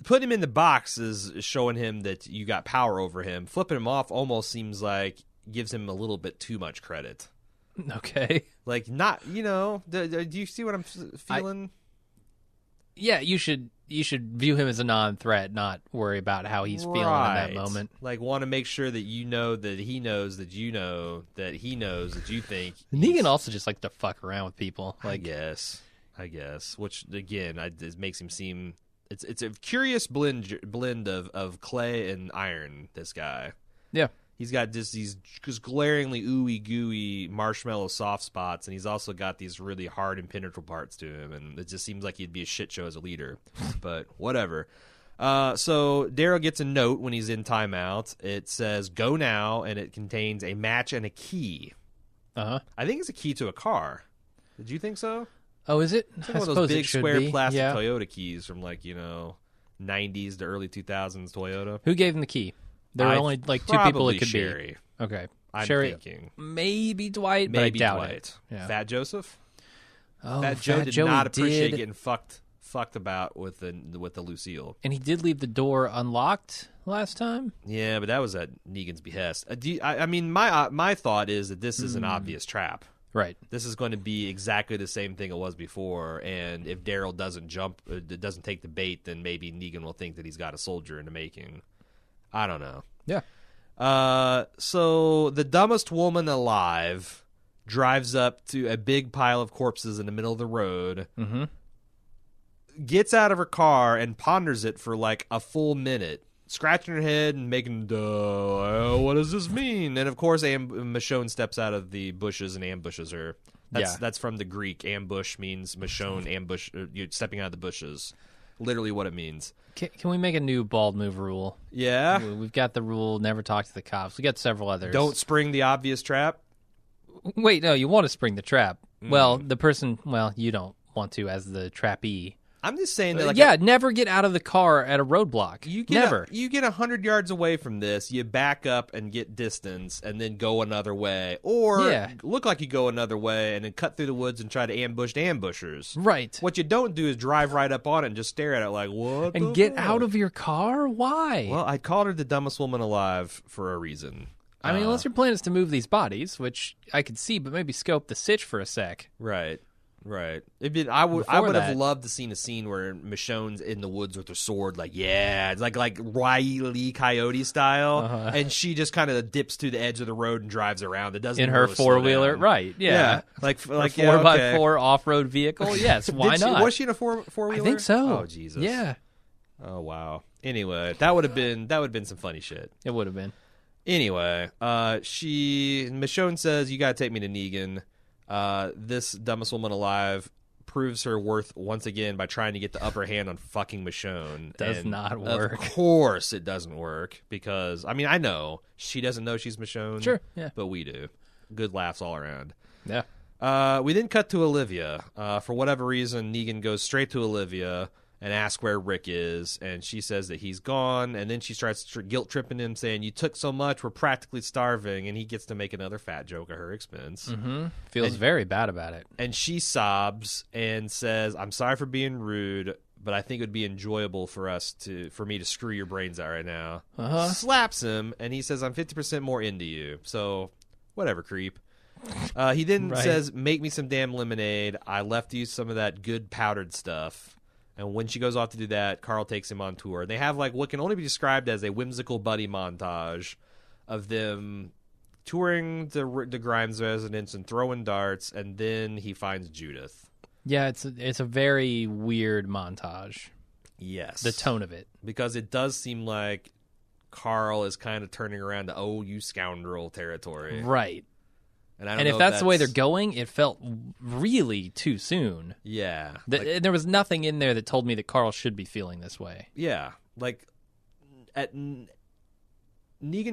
putting him in the box is showing him that you got power over him. Flipping him off almost seems like gives him a little bit too much credit. Okay. Like, not, do you see what I'm feeling? Yeah, you should view him as a non-threat, not worry about how he's feeling in that moment. Like, want to make sure that you know that he knows that you know that he knows that you think. Negan also just likes to fuck around with people. Like, I guess. Which again, it makes him seem it's a curious blend of clay and iron. This guy. Yeah. He's got these just glaringly ooey gooey marshmallow soft spots, and he's also got these really hard impenetrable parts to him, and it just seems like he'd be a shit show as a leader. But whatever. So Daryl gets a note when he's in timeout. It says "Go now," and it contains a match and a key. I think it's a key to a car. Did you think so? Oh, is it? It's like one of those big square plastic Toyota keys from 90s to early 2000s Toyota. Who gave him the key? There were only like two people it could Sherry. be. Okay. I'm Sherry, thinking. Maybe Dwight, but maybe I doubt Dwight. it. Yeah. Fat Joseph? Oh, Fat Joe did not appreciate did. getting fucked about with the Lucille. And he did leave the door unlocked last time? Yeah, but that was at Negan's behest. My thought is that this is an obvious trap. Right. This is going to be exactly the same thing it was before, and if Daryl doesn't doesn't take the bait, then maybe Negan will think that he's got a soldier in the making. I don't know. Yeah. So the dumbest woman alive drives up to a big pile of corpses in the middle of the road, gets out of her car and ponders it for like a full minute, scratching her head and making, what does this mean? And of course, Michonne steps out of the bushes and ambushes her. That's from the Greek. Ambush means Michonne ambush, you're stepping out of the bushes. Literally what it means. Can we make a new bald move rule? Yeah. We've got the rule, never talk to the cops. We got several others. Don't spring the obvious trap. Wait, no, you want to spring the trap. Well, the person, you don't want to as the trappee. I'm just saying that, never get out of the car at a roadblock. Never. You get 100 yards away from this, you back up and get distance, and then go another way, or look like you go another way and then cut through the woods and try to ambush the ambushers. Right. What you don't do is drive right up on it and just stare at it like, what? And get out of your car? Why? Well, I called her the dumbest woman alive for a reason. I mean, unless your plan is to move these bodies, which I could see, but maybe scope the sitch for a sec. Right. I would have loved to seen a scene where Michonne's in the woods with her sword, it's like Wile E. Coyote style, and she just kind of dips to the edge of the road and drives around. It doesn't in her 4-wheeler, right? Yeah, like 4x4 off-road vehicle. Yes, why not? Was she in a 4-wheeler? I think so. Oh Jesus. Yeah. Oh wow. Anyway, that would have been some funny shit. It would have been. Anyway, Michonne says, "You gotta take me to Negan." This dumbest woman alive proves her worth once again by trying to get the upper hand on fucking Michonne. Does not work. Of course it doesn't work, because, I mean, I know she doesn't know she's Michonne. Sure, yeah. But we do. Good laughs all around. Yeah. We then cut to Olivia. For whatever reason, Negan goes straight to Olivia and asks where Rick is, and she says that he's gone, and then she starts guilt-tripping him, saying, "You took so much, we're practically starving," and he gets to make another fat joke at her expense. Feels very bad about it. And she sobs and says, "I'm sorry for being rude, but I think it would be enjoyable for me to screw your brains out right now." Slaps him, and he says, "I'm 50% more into you." So, whatever, creep. He then says, "Make me some damn lemonade. I left you some of that good powdered stuff." And when she goes off to do that, Carl takes him on tour. They have what can only be described as a whimsical buddy montage of them touring the Grimes residence and throwing darts, and then he finds Judith. Yeah, it's a very weird montage. Yes. The tone of it. Because it does seem like Carl is kind of turning around to, "Oh, you scoundrel" territory. Right. And if that's the way they're going, it felt really too soon. Yeah. There was nothing in there that told me that Carl should be feeling this way. Yeah. Negan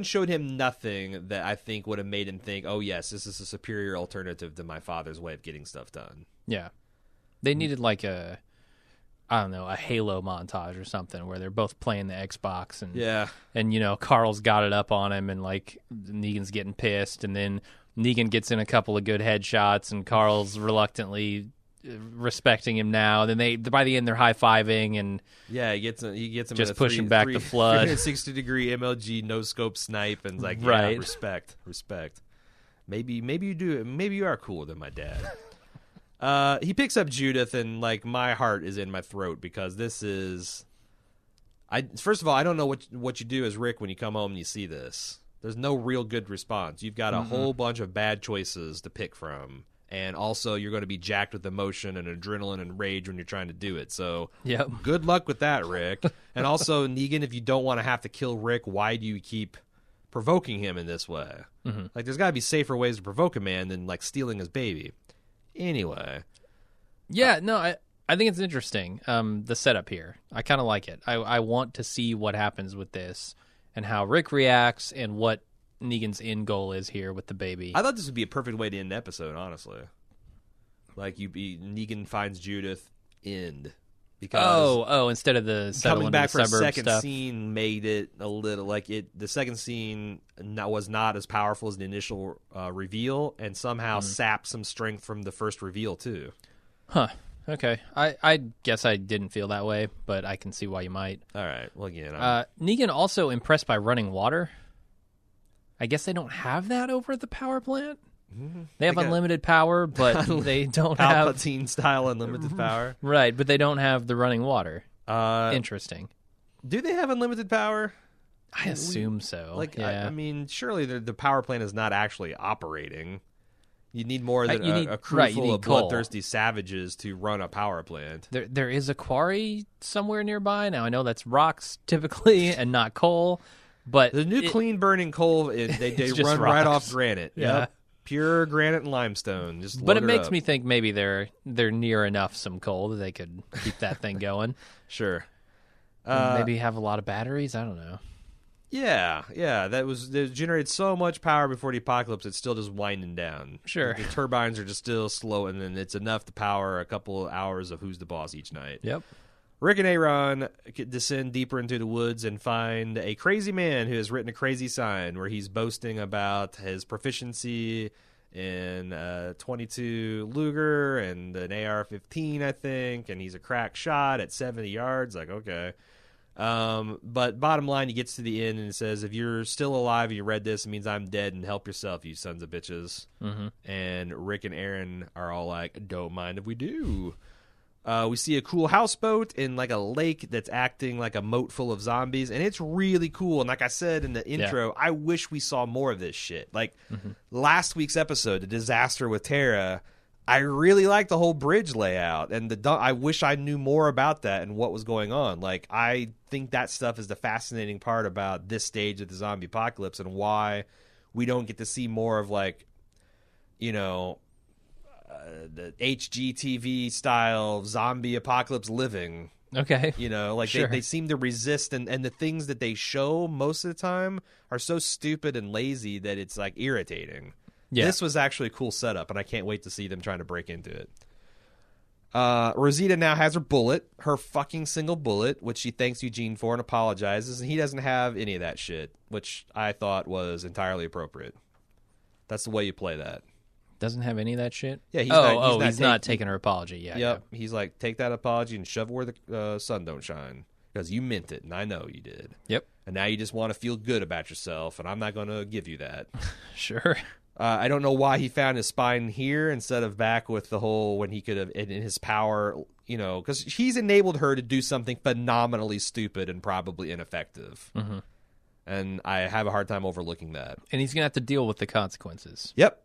showed him nothing that I think would have made him think, "Oh, yes, this is a superior alternative to my father's way of getting stuff done." Yeah. They needed a Halo montage or something where they're both playing the Xbox and Carl's got it up on him and Negan's getting pissed, and then Negan gets in a couple of good headshots and Carl's reluctantly respecting him now. Then by the end they're high-fiving and he gets him just pushing back the flood. 360-degree MLG no scope snipe and like right. respect. Maybe you do. Maybe you are cooler than my dad. He picks up Judith and like my heart is in my throat because this is. First of all, I don't know what you do as Rick when you come home and you see this. There's no real good response. You've got a whole bunch of bad choices to pick from. And also, you're going to be jacked with emotion and adrenaline and rage when you're trying to do it. So, good luck with that, Rick. And also, Negan, if you don't want to have to kill Rick, why do you keep provoking him in this way? Mm-hmm. Like, there's got to be safer ways to provoke a man than, like, stealing his baby. Anyway. Yeah, no, I think it's interesting, the setup here. I kind of like it. I want to see what happens with this and how Rick reacts and what Negan's end goal is here with the baby. I thought this would be a perfect way to end the episode, honestly. Like Negan finds Judith, end. Because instead of the coming back for a second stuff. scene made it a little like it. The second scene was not as powerful as the initial reveal, and somehow sapped some strength from the first reveal too. Huh. Okay. I guess I didn't feel that way, but I can see why you might. All right. Well, again, Negan also impressed by running water. I guess they don't have that over at the power plant. Mm-hmm. They have unlimited power, but they don't have Palpatine-style unlimited power. Right, but they don't have the running water. Interesting. Do they have unlimited power? I assume so. I mean, surely the power plant is not actually operating. You need more than a crew full of bloodthirsty savages to run a power plant. There is a quarry somewhere nearby. Now, I know that's rocks typically and not coal. But the new clean burning coal, they run right off granite. Yeah. Yep. Pure granite and limestone. But it makes me think maybe they're near enough some coal that they could keep that thing going. Sure. Maybe have a lot of batteries. I don't know. Yeah. They generated so much power before the apocalypse. It's still just winding down. Sure. The turbines are just still slow, and then it's enough to power a couple of hours of Who's the Boss each night. Yep. Rick and Aaron descend deeper into the woods and find a crazy man who has written a crazy sign where he's boasting about his proficiency in 22 Luger and an AR-15, I think, and he's a crack shot at 70 yards. Like, okay. But bottom line, he gets to the end and it says, if you're still alive and you read this, it means I'm dead, and help yourself, you sons of bitches. Mm-hmm. And Rick and Aaron are all like, don't mind if we do. We see a cool houseboat in like a lake that's acting like a moat full of zombies, and it's really cool. And like I said in the intro, I wish we saw more of this shit. Like last week's episode, the disaster with Tara, I really liked the whole bridge layout, and I wish I knew more about that and what was going on. Like, I think that stuff is the fascinating part about this stage of the zombie apocalypse and why we don't get to see more of, like, you know, the HGTV style zombie apocalypse living. Okay. You know, like sure. they seem to resist, and the things that they show most of the time are so stupid and lazy that it's like irritating. Yeah. This was actually a cool setup, and I can't wait to see them trying to break into it. Rosita now has her bullet, her fucking single bullet, which she thanks Eugene for and apologizes, and he doesn't have any of that shit, which I thought was entirely appropriate. That's the way you play that. Doesn't have any of that shit? Yeah, he's not taking her apology. Yeah. Yep. Yeah. He's like, take that apology and shove it where the sun don't shine. Because you meant it, and I know you did. Yep. And now you just want to feel good about yourself, and I'm not going to give you that. Sure. I don't know why he found his spine here instead of back with the whole when he could have, in his power, you know, because he's enabled her to do something phenomenally stupid and probably ineffective. Mm-hmm. And I have a hard time overlooking that. And he's going to have to deal with the consequences. Yep.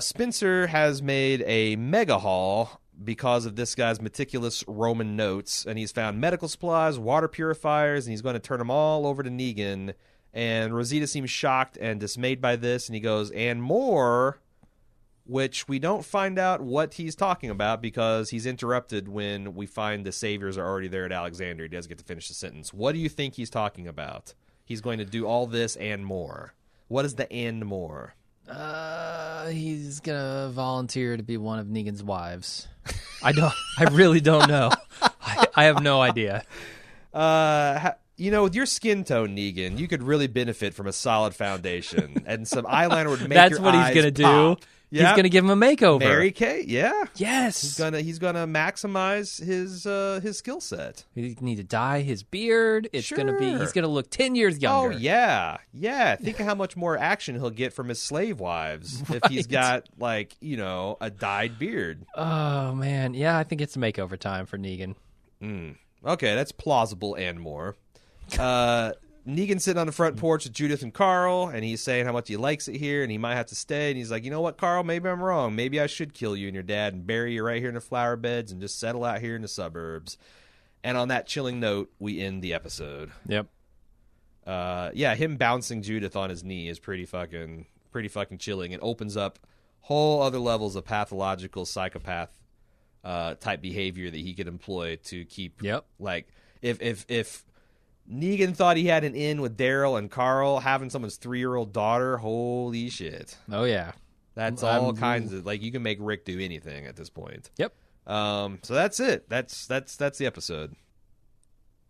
Spencer has made a mega haul because of this guy's meticulous Roman notes, and he's found medical supplies, water purifiers, and he's going to turn them all over to Negan. And Rosita seems shocked and dismayed by this, and he goes, and more, which we don't find out what he's talking about because he's interrupted when we find the saviors are already there at Alexandria. He doesn't get to finish the sentence. What do you think he's talking about? He's going to do all this and more. What is the and more? He's gonna volunteer to be one of Negan's wives. I really don't know. I have no idea. You know, with your skin tone, Negan, you could really benefit from a solid foundation, and some eyeliner would make That's your what eyes he's gonna pop. do. He's going to give him a makeover. Mary Kate, yeah. Yes. He's gonna maximize his skill set. He need to dye his beard. It's Sure. going to be, he's going to look 10 years younger. Oh, yeah. Yeah. Think of how much more action he'll get from his slave wives if he's got, like, you know, a dyed beard. Oh, man. Yeah, I think it's makeover time for Negan. Okay, that's plausible and more. Negan's sitting on the front porch with Judith and Carl, and he's saying how much he likes it here, and he might have to stay. And he's like, you know what, Carl? Maybe I'm wrong. Maybe I should kill you and your dad and bury you right here in the flower beds and just settle out here in the suburbs. And on that chilling note, we end the episode. Yep. Yeah, him bouncing Judith on his knee is pretty fucking chilling. It opens up whole other levels of pathological psychopath type behavior that he could employ to keep. Yep. Like if Negan thought he had an in with Daryl and Carl, having someone's 3-year-old daughter, holy shit. Oh yeah. That's all kinds of, like, you can make Rick do anything at this point. Yep. So that's it. That's the episode.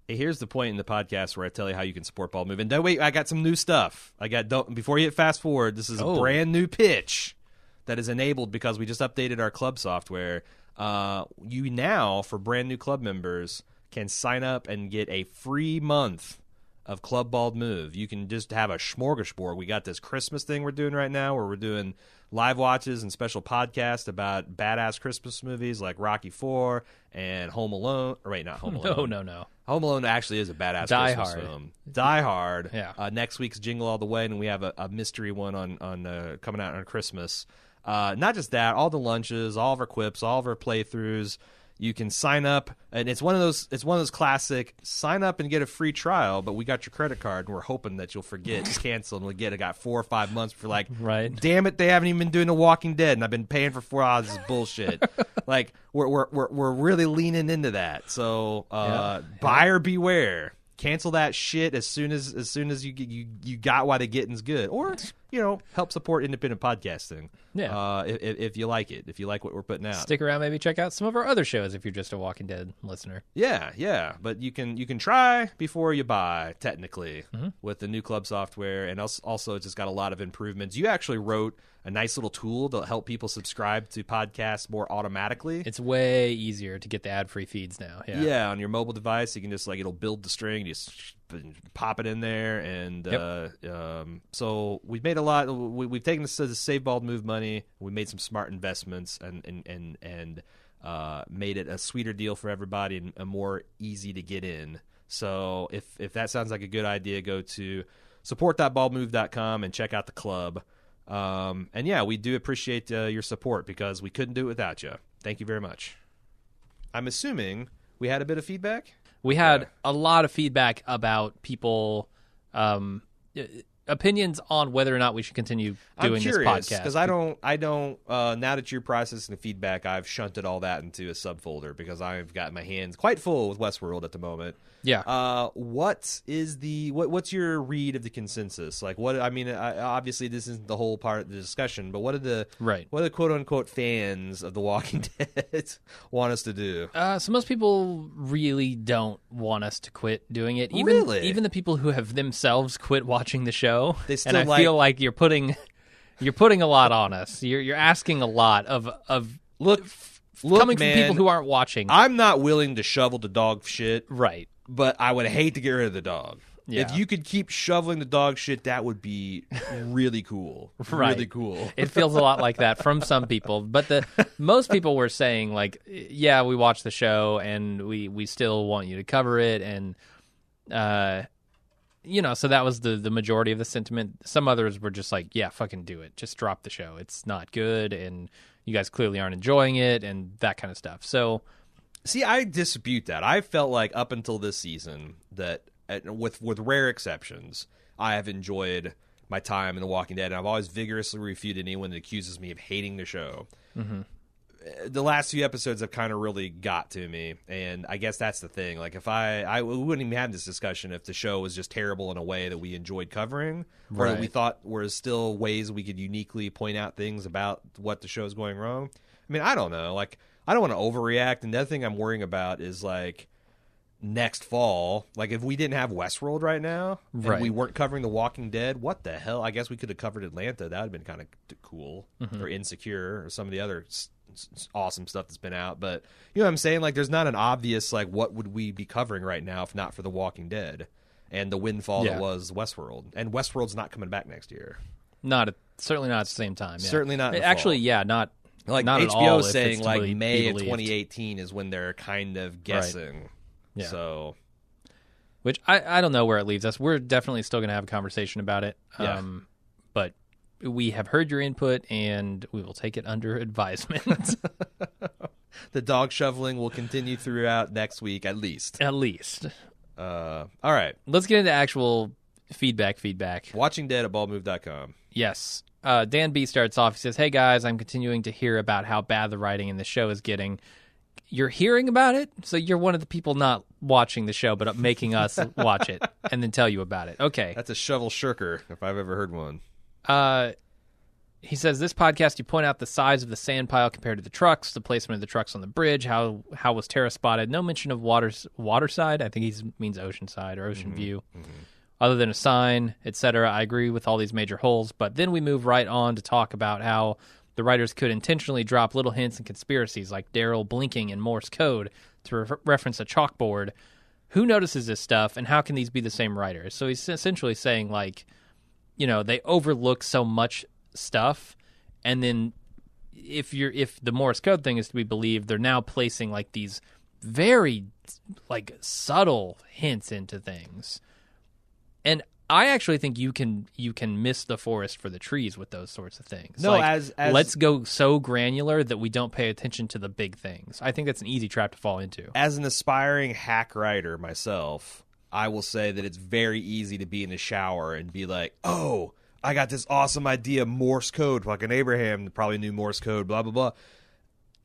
Hey, here's the point in the podcast where I tell you how you can support Bald Move. And wait, I got some new stuff. Before you hit fast forward, this is a brand new pitch that is enabled because we just updated our club software. You now, for brand new club members, can sign up and get a free month of Club Bald Move. You can just have a smorgasbord. We got this Christmas thing we're doing right now where we're doing live watches and special podcasts about badass Christmas movies like Rocky IV and Home Alone. Or wait, not Home Alone. No. Home Alone actually is a badass Die Christmas Hard. film. Die Hard. Yeah. Next week's Jingle All the Way, and we have a mystery one on coming out on Christmas. Not just that, all the lunches, all of our quips, all of our playthroughs. You can sign up, and it's one of those classic sign up and get a free trial. But we got your credit card, and we're hoping that you'll forget to cancel, and I got 4 or 5 months for like, right. Damn it, they haven't even been doing The Walking Dead, and I've been paying for 4 hours. This is bullshit. Like we're really leaning into that. So buyer beware. Cancel that shit as soon as you got why the getting's good, or help support independent podcasting. Yeah, if you like it, if you like what we're putting out, stick around. Maybe check out some of our other shows if you're just a Walking Dead listener. Yeah. But you can try before you buy. Technically, with the new club software, and also it's just got a lot of improvements. You actually wrote a nice little tool to help people subscribe to podcasts more automatically. It's way easier to get the ad-free feeds now. Yeah, on your mobile device, you can just it'll build the string, you just pop it in there, and so we've made a lot. We've taken this to Save Bald Move money. We made some smart investments and made it a sweeter deal for everybody and a more easy to get in. So if that sounds like a good idea, go to support.baldmove.com and check out the club. And yeah, we do appreciate your support because we couldn't do it without you. Thank you very much. I'm assuming we had a bit of feedback. We had a lot of feedback about people, opinions on whether or not we should continue doing this podcast. Because I don't. Now that you're processing the feedback, I've shunted all that into a subfolder because I've got my hands quite full with Westworld at the moment. Yeah. What's your read of the consensus? Like, what? I mean, obviously this isn't the whole part of the discussion, but what are the quote unquote fans of The Walking Dead want us to do? So most people really don't want us to quit doing it. Even the people who have themselves quit watching the show. They still and I feel like you're putting a lot on us. You're asking a lot of look coming man, from people who aren't watching. I'm not willing to shovel the dog shit. Right. But I would hate to get rid of the dog. Yeah. If you could keep shoveling the dog shit, that would be really cool. Right. Really cool. It feels a lot like that from some people. But most people were saying, like, yeah, we watched the show and we still want you to cover it. And, so that was the majority of the sentiment. Some others were just like, yeah, fucking do it. Just drop the show. It's not good. And you guys clearly aren't enjoying it and that kind of stuff. So... See, I dispute that. I felt like up until this season that, with rare exceptions, I have enjoyed my time in The Walking Dead, and I've always vigorously refuted anyone that accuses me of hating the show. Mm-hmm. The last few episodes have kind of really got to me, and I guess that's the thing. Like, if we wouldn't even have this discussion if the show was just terrible in a way that we enjoyed covering, or that we thought were still ways we could uniquely point out things about what the show's going wrong. I mean, I don't know. Like, I don't want to overreact, and the other thing I'm worrying about is, like, next fall. Like, if we didn't have Westworld right now, and Right. we weren't covering The Walking Dead, what the hell? I guess we could have covered Atlanta. That would have been kind of cool. Or Insecure, or some of the other awesome stuff that's been out. But, you know what I'm saying? Like, there's not an obvious, like, what would we be covering right now if not for The Walking Dead and the windfall that was Westworld. And Westworld's not coming back next year. Certainly not at the same time. Yeah. Certainly not in the Actually, fall. yeah, not Like, not at HBO all is if saying, it's to like, be May of believed. 2018 is when they're kind of guessing. Yeah. So, Which I don't know where it leaves us. We're definitely still going to have a conversation about it. Yeah. But we have heard your input, and we will take it under advisement. the dog shoveling will continue throughout next week, at least. At least. All right. Let's get into actual feedback. Watching Dead at baldmove.com. Yes. Dan B starts off. He says, "Hey, guys, I'm continuing to hear about how bad the writing in the show is getting. You're hearing about it? So you're one of the people not watching the show, but making us watch it and then tell you about it. Okay." That's a shovel shirker, if I've ever heard one. He says, "This podcast, you point out the size of the sand pile compared to the trucks, the placement of the trucks on the bridge, how was Terra spotted? No mention of waterside. I think he means Oceanside or Ocean View. Other than a sign, etc. I agree with all these major holes, but then we move right on to talk about how the writers could intentionally drop little hints and conspiracies like Daryl blinking in Morse code to reference a chalkboard. Who notices this stuff, and how can these be the same writers?" So he's essentially saying, like, you know, they overlook so much stuff, and then if the Morse code thing is to be believed, they're now placing like these very like subtle hints into things. And I actually think you can miss the forest for the trees with those sorts of things. No, like, as let's go so granular that we don't pay attention to the big things. I think that's an easy trap to fall into. As an aspiring hack writer myself, I will say that it's very easy to be in the shower and be like, "Oh, I got this awesome idea, Morse code." Fucking Abraham probably knew Morse code, blah blah blah.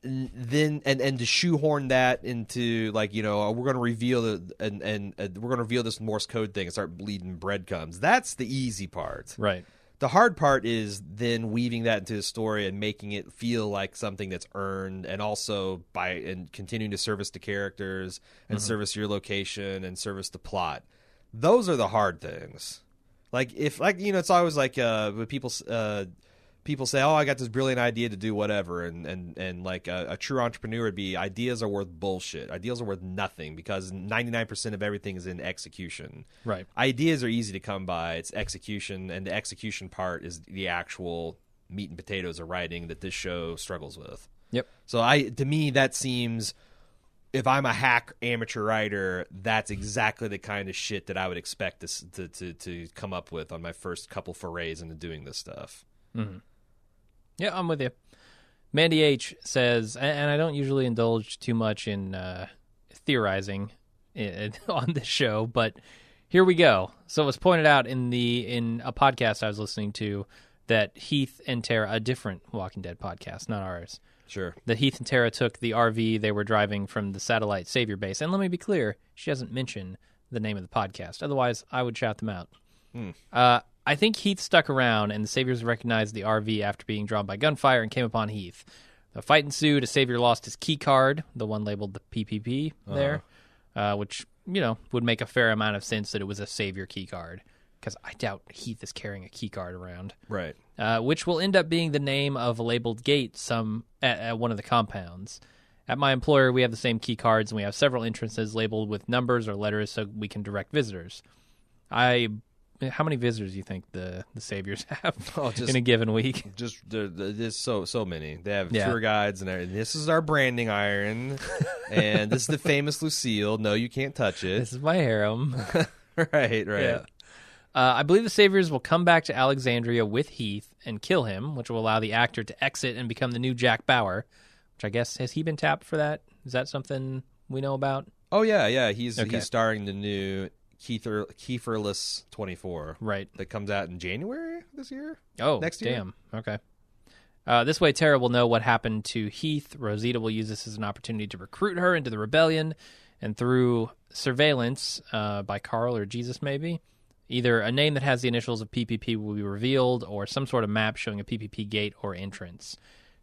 Then and to shoehorn that into, like, you know, we're going to reveal we're going to reveal this Morse code thing and start bleeding breadcrumbs. That's the easy part. Right. The hard part is then weaving that into a story and making it feel like something that's earned, and also and continuing to service the characters and service your location and service the plot. Those are the hard things. Like, if, like, you know, it's always like when people say, "Oh, I got this brilliant idea to do whatever," and like a true entrepreneur would be, ideas are worth bullshit. Ideas are worth nothing because 99% of everything is in execution. Right. Ideas are easy to come by. It's execution, and the execution part is the actual meat and potatoes of writing that this show struggles with. Yep. So to me, that seems, if I'm a hack amateur writer, that's exactly the kind of shit that I would expect to come up with on my first couple forays into doing this stuff. Mm-hmm. Yeah, I'm with you. Mandy H says, and I don't usually indulge too much in theorizing on this show, but here we go. So it was pointed out in a podcast I was listening to that Heath and Tara, a different Walking Dead podcast, not ours, Sure. that Heath and Tara took the RV they were driving from the satellite Savior base. And let me be clear, she doesn't mention the name of the podcast. Otherwise, I would shout them out. I think Heath stuck around, and the Saviors recognized the RV after being drawn by gunfire and came upon Heath. The fight ensued. A Savior lost his key card, the one labeled the PPP there, which, you know, would make a fair amount of sense that it was a Savior key card, because I doubt Heath is carrying a key card around. Right. Which will end up being the name of a labeled gate at one of the compounds. At my employer, we have the same key cards, and we have several entrances labeled with numbers or letters so we can direct visitors. How many visitors do you think the Saviors have in a given week? Just there's so many. They have tour guides and everything. This is our branding iron, and this is the famous Lucille. No, you can't touch it. This is my harem. Right. Yeah. I believe the Saviors will come back to Alexandria with Heath and kill him, which will allow the actor to exit and become the new Jack Bauer, which I guess, has he been tapped for that? Is that something we know about? Oh, yeah. He's starring the new Kieferless 24. Right. That comes out in January this year? Oh, next year? Damn. Okay. This way, Tara will know what happened to Heath. Rosita will use this as an opportunity to recruit her into the rebellion, and through surveillance by Carl or Jesus, maybe, either a name that has the initials of PPP will be revealed, or some sort of map showing a PPP gate or entrance.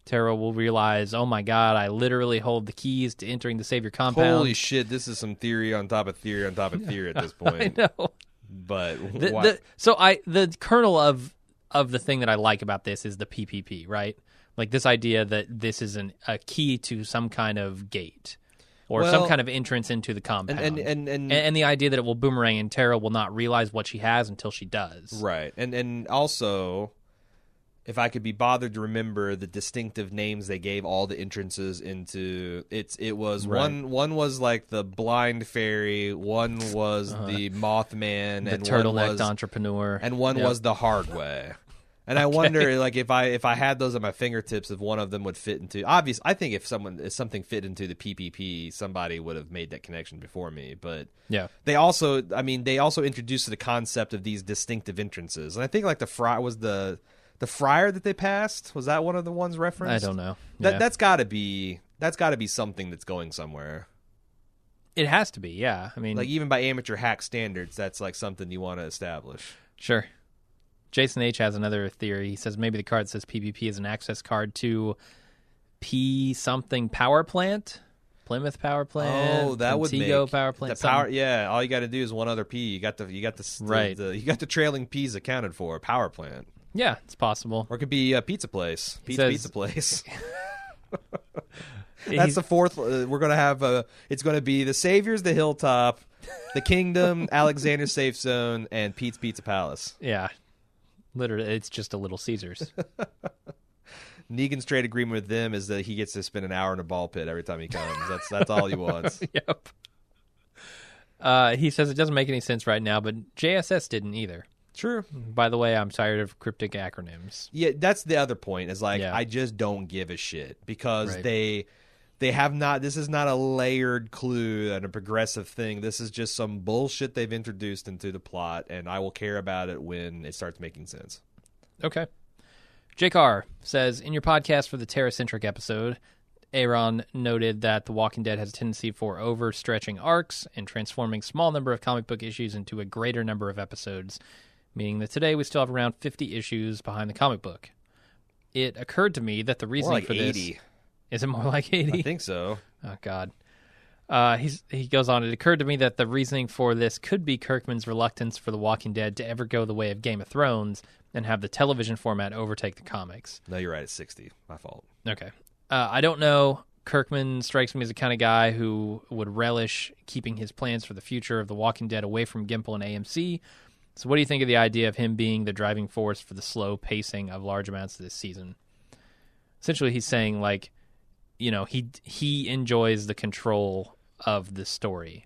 Tara will realize, oh my god, I literally hold the keys to entering the Savior compound. Holy shit, this is some theory on top of theory on top of theory at this point. I know. But the kernel of the thing that I like about this is the PPP, right? Like this idea that this is a key to some kind of gate or some kind of entrance into the compound. And the idea that it will boomerang and Tara will not realize what she has until she does. Right. And also, if I could be bothered to remember the distinctive names they gave all the entrances into, it was right. one was like the blind fairy, one was the Mothman, the and turtlenecked entrepreneur, and one was the hard way. And I wonder, like, if I had those at my fingertips, if one of them would fit into. Obviously, I think if something fit into the PPP, somebody would have made that connection before me. But yeah, they also introduced the concept of these distinctive entrances, and I think like the friar that they passed, was that one of the ones referenced? I don't know. That's got to be something that's going somewhere. It has to be, yeah. I mean, like even by amateur hack standards, that's like something you want to establish. Sure. Jason H has another theory. He says maybe the card says PPP is an access card to P something power plant, Plymouth power plant. Oh, that would make power plant. The power, yeah. All you got to do is one other P. You got the right. You got the trailing P's accounted for. Power plant. Yeah, it's possible. Or it could be a pizza place. Pizza place. That's He's the fourth. We're going to have it's going to be the Savior's, the Hilltop, the Kingdom, Alexander Safe Zone, and Pete's Pizza Palace. Yeah. Literally, it's just a Little Caesars. Negan's trade agreement with them is that he gets to spend an hour in a ball pit every time he comes. That's all he wants. Yep. He says it doesn't make any sense right now, but JSS didn't either. True. By the way, I'm tired of cryptic acronyms. Yeah, that's the other point. Is like Yeah. I just don't give a shit because Right. they have not. This is not a layered clue and a progressive thing. This is just some bullshit they've introduced into the plot, and I will care about it when it starts making sense. Okay. JCar says, in your podcast for the Terra-centric episode, Aaron noted that The Walking Dead has a tendency for overstretching arcs and transforming small number of comic book issues into a greater number of episodes, meaning that today we still have around 50 issues behind the comic book. It occurred to me that the reasoning for 80. this... Is it more like 80? I think so. Oh, God. He goes on, it occurred to me that the reasoning for this could be Kirkman's reluctance for The Walking Dead to ever go the way of Game of Thrones and have the television format overtake the comics. No, you're right. It's 60. My fault. Okay. I don't know. Kirkman strikes me as the kind of guy who would relish keeping his plans for the future of The Walking Dead away from Gimple and AMC. So what do you think of the idea of him being the driving force for the slow pacing of large amounts of this season? Essentially, he's saying, like, you know, he enjoys the control of the story,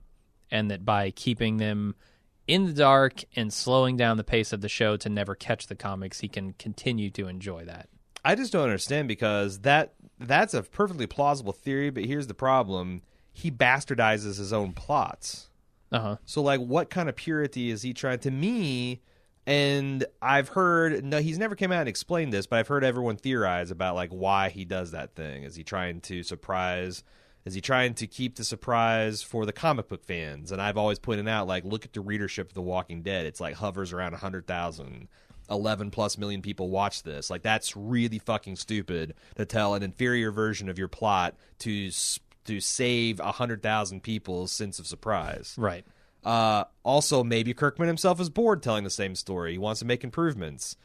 and that by keeping them in the dark and slowing down the pace of the show to never catch the comics, he can continue to enjoy that. I just don't understand because that's a perfectly plausible theory, but here's the problem. He bastardizes his own plots. Uh-huh. So, like, what kind of purity is he trying to me? And I've heard, no, he's never came out and explained this, but I've heard everyone theorize about, like, why he does that thing. Is he trying to surprise? Is he trying to keep the surprise for the comic book fans? And I've always pointed out, like, look at the readership of The Walking Dead. It's, like, hovers around 100,000. 11+ million people watch this. Like, that's really fucking stupid to tell an inferior version of your plot to save 100,000 people's sense of surprise. Right. Also, maybe Kirkman himself is bored telling the same story. He wants to make improvements.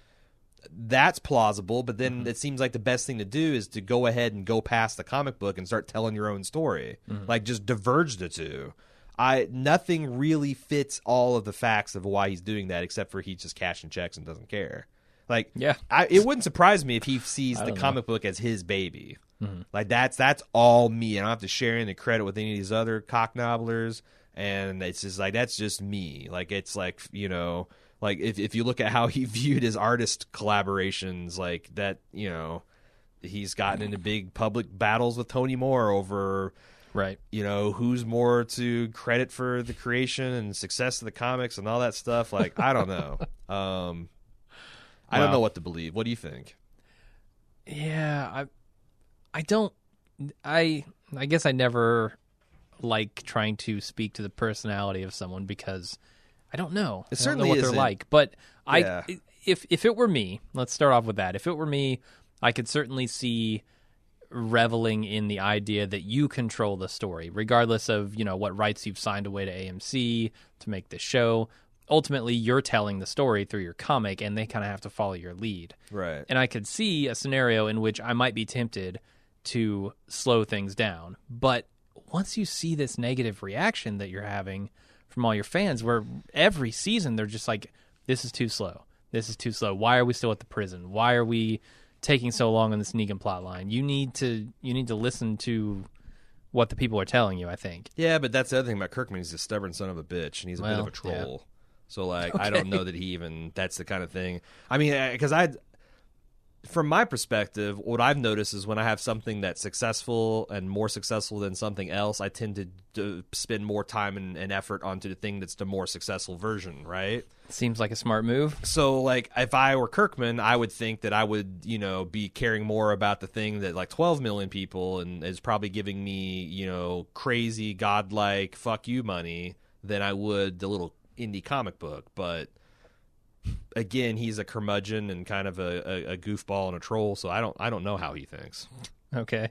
That's plausible, but then it seems like the best thing to do is to go ahead and go past the comic book and start telling your own story. Like, just diverge the two. Nothing really fits all of the facts of why he's doing that, except for he's just cashing checks and doesn't care. Like, yeah, it wouldn't surprise me if he sees the comic book as his baby. Like, that's all me. I don't have to share any credit with any of these other cocknobblers. And it's just like, that's just me. Like, it's like, you know, like if you look at how he viewed his artist collaborations, like that, you know, he's gotten into big public battles with Tony Moore over, right, you know, who's more to credit for the creation and success of the comics and all that stuff. Like, I don't know. I don't know what to believe. What do you think? Yeah, I guess I never like trying to speak to the personality of someone because I don't know. It I certainly don't know what isn't. they're like. But Yeah. if it were me, let's start off with that. If it were me, I could certainly see reveling in the idea that you control the story, regardless of, what rights you've signed away to AMC to make this show. Ultimately, you're telling the story through your comic, and they kind of have to follow your lead. Right. And I could see a scenario in which I might be tempted to slow things down. But once you see this negative reaction that you're having from all your fans, where every season they're just like, this is too slow. This is too slow. Why are we still at the prison? Why are we taking so long on this Negan plotline? You need to listen to what the people are telling you, I think. Yeah, but that's the other thing about Kirkman. He's a stubborn son of a bitch, and he's a bit of a troll. Yeah. So, like, okay. I don't know that that's the kind of thing. I mean, because from my perspective, what I've noticed is when I have something that's successful and more successful than something else, I tend to spend more time and effort onto the thing that's the more successful version, right? Seems like a smart move. So, like, if I were Kirkman, I would think that I would, be caring more about the thing that, like, 12 million people and is probably giving me, crazy, godlike, fuck you money than I would the little indie comic book. But again, he's a curmudgeon and kind of a goofball and a troll, so I don't know how he thinks. Okay.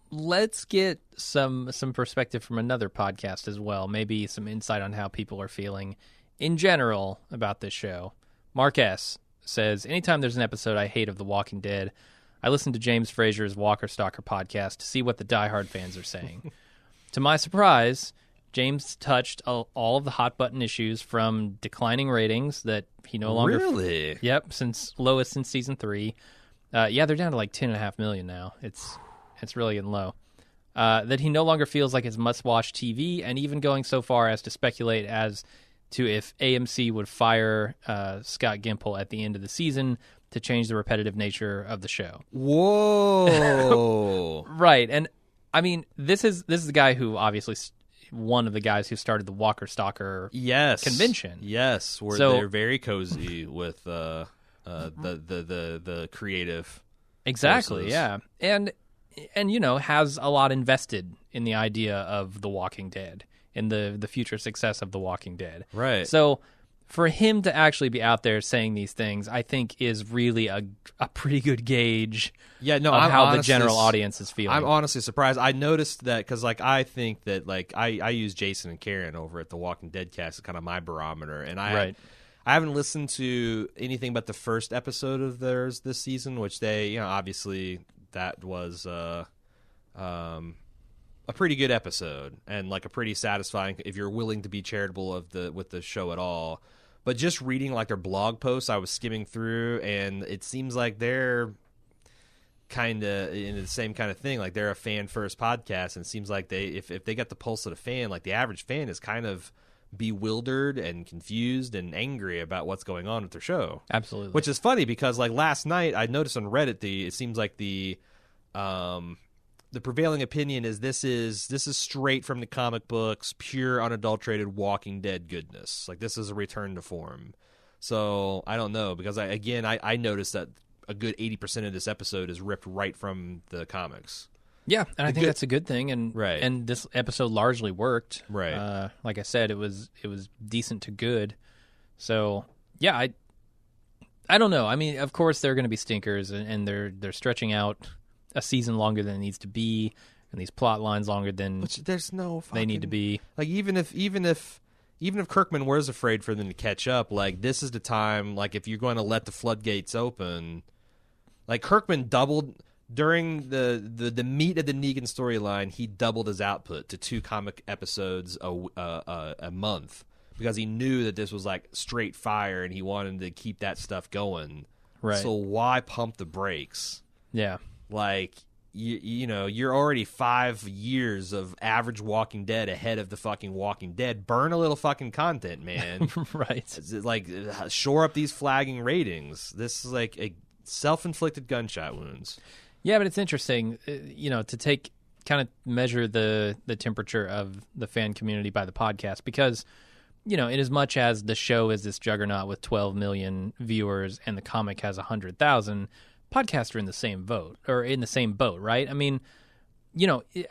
Let's get some perspective from another podcast as well. Maybe some insight on how people are feeling in general about this show. Mark S. says, anytime there's an episode I hate of The Walking Dead, I listen to James Frazier's Walker Stalker podcast to see what the diehard fans are saying. To my surprise, James touched all of the hot button issues, from declining ratings that he no longer... Really? Yep, lowest since season 3. Yeah, they're down to like 10.5 million now. It's really getting low. That he no longer feels like it's must-watch TV, and even going so far as to speculate as to if AMC would fire Scott Gimple at the end of the season to change the repetitive nature of the show. Whoa! Right, and I mean, this is the guy who obviously... one of the guys who started the Walker Stalker convention. Yes, where they're very cozy with the creative. Exactly, forces. Yeah. And has a lot invested in the idea of The Walking Dead and the future success of The Walking Dead. Right. So for him to actually be out there saying these things, I think is really a pretty good gauge of how the general audience is feeling. I'm honestly surprised. I noticed that because, like, I think that, like, I use Jason and Karen over at the Walking Dead cast as kind of my barometer. And I haven't listened to anything but the first episode of theirs this season, which they, obviously that was a pretty good episode and, like, a pretty satisfying, if you're willing to be charitable with the show at all. But just reading, like, their blog posts, I was skimming through, and it seems like they're kind of in the same kind of thing. Like, they're a fan-first podcast, and it seems like if they got the pulse of the fan, like, the average fan is kind of bewildered and confused and angry about what's going on with their show. Absolutely. Which is funny because, like, last night I noticed on Reddit it seems like the prevailing opinion is this is straight from the comic books, pure unadulterated Walking Dead goodness. Like, this is a return to form. So I don't know, because I noticed that a good 80% of this episode is ripped right from the comics. Yeah, and I think that's a good thing, and right. And this episode largely worked. Right. Like I said, it was decent to good. So yeah, I don't know. I mean, of course there are going to be stinkers, and they're stretching out a season longer than it needs to be, and these plot lines longer than there's no fucking, they need to be. Like, even if Kirkman was afraid for them to catch up, like, this is the time. Like, if you're going to let the floodgates open, like, Kirkman doubled during the meat of the Negan storyline. He doubled his output to 2 comic episodes a month because he knew that this was, like, straight fire, and he wanted to keep that stuff going. Right. So why pump the brakes? Yeah. Like, you're already 5 years of average Walking Dead ahead of the fucking Walking Dead. Burn a little fucking content, man. Right. Like, shore up these flagging ratings. This is like a self-inflicted gunshot wounds. Yeah, but it's interesting, to kind of measure the temperature of the fan community by the podcast, because, in as much as the show is this juggernaut with 12 million viewers and the comic has 100,000, podcasts are in the same boat, right? I mean,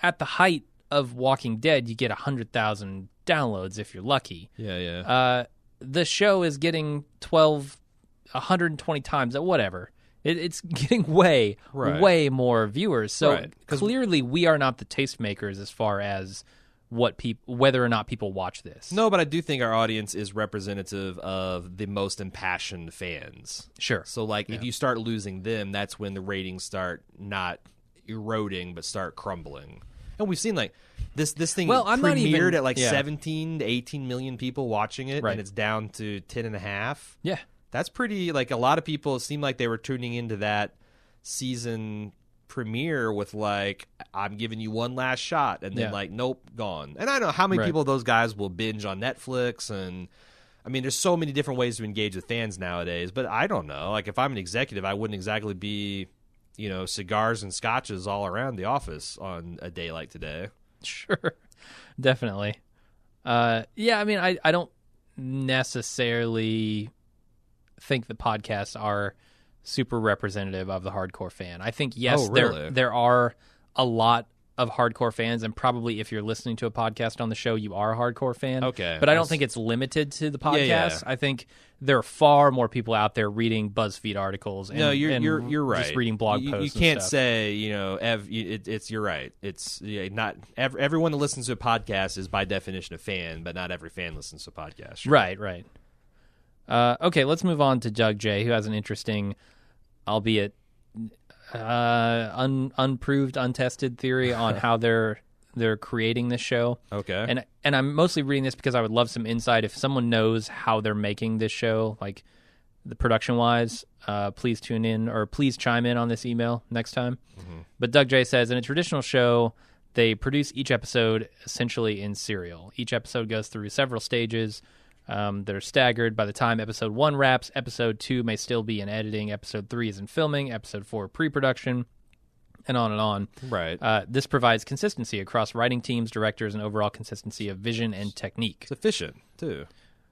at the height of Walking Dead, you get 100,000 downloads if you're lucky. Yeah. The show is getting 120 times, whatever. It's getting way more viewers. So clearly, we are not the tastemakers as far as whether or not people watch this. No, but I do think our audience is representative of the most impassioned fans. Sure. So, like, if you start losing them, that's when the ratings start not eroding but start crumbling. And we've seen like this thing premiered at like 17 to 18 million people watching it, and it's down to 10.5. Yeah. That's pretty, like, a lot of people seemed like they were tuning into that season premiere with, like, I'm giving you one last shot, and then, like, nope, gone. And I don't know how many people those guys will binge on Netflix, and, I mean, there's so many different ways to engage with fans nowadays, but I don't know. Like, if I'm an executive, I wouldn't exactly be, cigars and scotches all around the office on a day like today. Sure. Definitely. I mean, I don't necessarily think the podcasts are super representative of the hardcore fan. I think there are a lot of hardcore fans, and probably if you're listening to a podcast on the show, you are a hardcore fan. Okay, but I don't think it's limited to the podcast. I think there are far more people out there reading BuzzFeed articles. And, you're right. Just reading blog posts. You can't and stuff. say you're right. It's not everyone that listens to a podcast is by definition a fan, but not every fan listens to a podcast. Sure. Right. Okay, let's move on to Doug J, who has an interesting, albeit unproved, untested theory on how they're creating this show. Okay. And I'm mostly reading this because I would love some insight. If someone knows how they're making this show, like the production-wise, please tune in or please chime in on this email next time. Mm-hmm. But Doug J says, in a traditional show, they produce each episode essentially in serial. Each episode goes through several stages. They're staggered. By the time episode 1 wraps, episode 2 may still be in editing, episode 3 is in filming, episode 4 pre-production, and on and on. Right. This provides consistency across writing teams, directors, and overall consistency of vision and technique. It's efficient, too.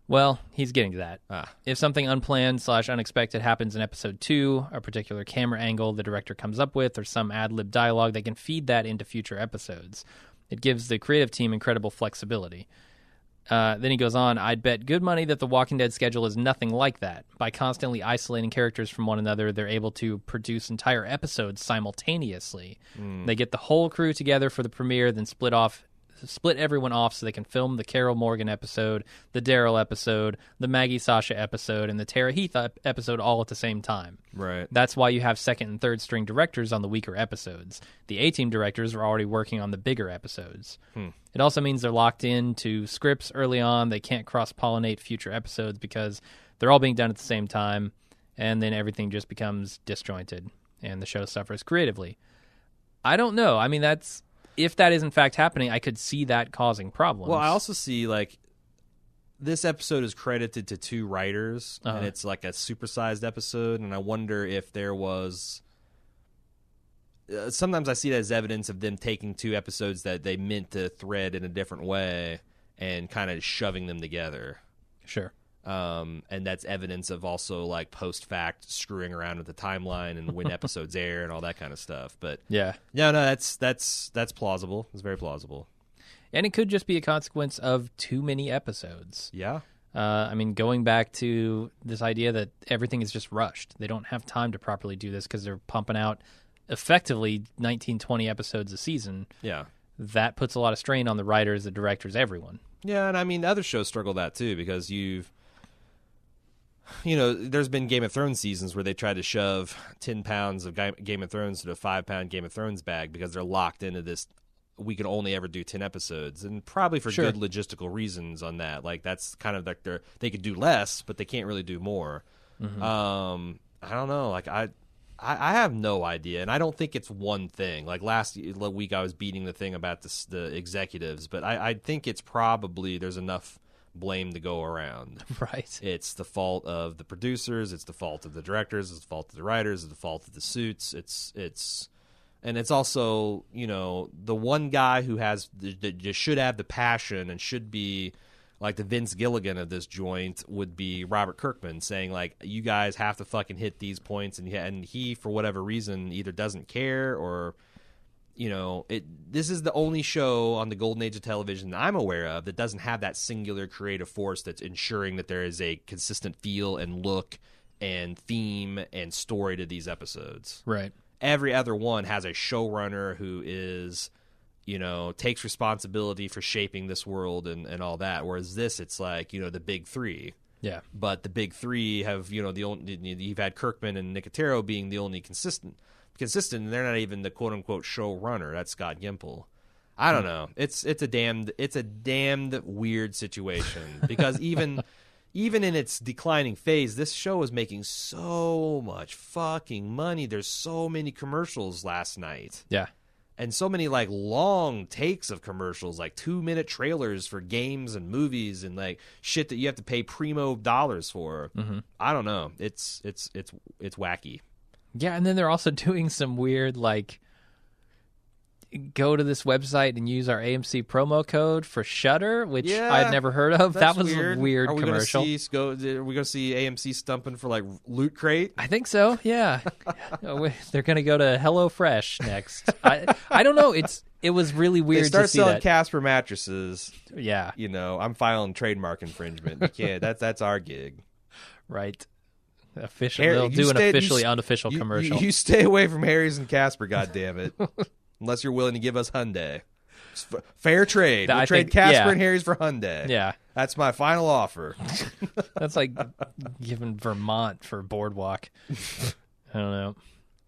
Well, he's getting to that. If something unplanned/unexpected happens in episode 2, a particular camera angle the director comes up with, or some ad-lib dialogue, they can feed that into future episodes. It gives the creative team incredible flexibility. Then he goes on, I'd bet good money that the Walking Dead schedule is nothing like that. By constantly isolating characters from one another, they're able to produce entire episodes simultaneously. They get the whole crew together for the premiere, then split everyone off so they can film the Carol Morgan episode, the Daryl episode, the Maggie Sasha episode, and the Tara Heath episode all at the same time. Right. That's why you have second and third string directors on the weaker episodes. The A-team directors are already working on the bigger episodes. It also means they're locked into scripts early on. They can't cross-pollinate future episodes because they're all being done at the same time, and then everything just becomes disjointed, and the show suffers creatively. I don't know. I mean, if that is in fact happening, I could see that causing problems. Well, I also see, like, this episode is credited to 2 writers, and it's like a supersized episode, and I wonder if there was... sometimes I see that as evidence of them taking 2 episodes that they meant to thread in a different way and kind of shoving them together. Sure. And that's evidence of also, like, post-fact screwing around with the timeline and when episodes air and all that kind of stuff. But yeah, no, that's plausible. It's very plausible. And it could just be a consequence of too many episodes. Yeah. I mean, going back to this idea that everything is just rushed. They don't have time to properly do this because they're pumping out effectively 19, 20 episodes a season. Yeah. That puts a lot of strain on the writers, the directors, everyone. Yeah, and I mean, other shows struggle that too because there's been Game of Thrones seasons where they tried to shove 10 pounds of Game of Thrones into a 5-pound Game of Thrones bag because they're locked into this, we can only ever do 10 episodes, and probably for good logistical reasons on that. Like, that's kind of like they could do less, but they can't really do more. Mm-hmm. I don't know. Like, I have no idea, and I don't think it's one thing. Like, last week I was beating the thing about the executives, but I think it's probably there's enough blame to go around. Right. It's the fault of the producers, it's the fault of the directors, it's the fault of the writers, it's the fault of the suits. And it's also, the one guy who just should have the passion and should be like the Vince Gilligan of this joint would be Robert Kirkman, saying, like, you guys have to fucking hit these points, and he for whatever reason either doesn't care or this is the only show on the golden age of television that I'm aware of that doesn't have that singular creative force that's ensuring that there is a consistent feel and look and theme and story to these episodes. Right. Every other one has a showrunner who is, takes responsibility for shaping this world and all that. Whereas this, it's like, the big three. Yeah. But the big three have, you've had Kirkman and Nicotero being the only consistent, and they're not even the quote unquote showrunner. That's Scott Gimple. I don't know. It's a damned weird situation because even in its declining phase, this show is making so much fucking money. There's so many commercials last night. Yeah. And so many like long takes of commercials, like 2-minute trailers for games and movies and like shit that you have to pay primo dollars for. Mm-hmm. I don't know. It's wacky. Yeah, and then they're also doing some weird like go to this website and use our AMC promo code for Shudder, which I'd never heard of. That was weird. A weird Are we commercial. Are we going to see AMC stumping for like Loot Crate? I think so. Yeah, they're going to go to HelloFresh next. I don't know. It was really weird. They start to see selling that. Casper mattresses. Yeah, I'm filing trademark infringement. You can't. That's our gig. Right. Official. They'll do an officially unofficial commercial. You stay away from Harry's and Casper. goddammit. Unless you're willing to give us Hyundai. Fair trade. We'll trade Casper and Harry's for Hyundai. Yeah. That's my final offer. That's like giving Vermont for Boardwalk. I don't know.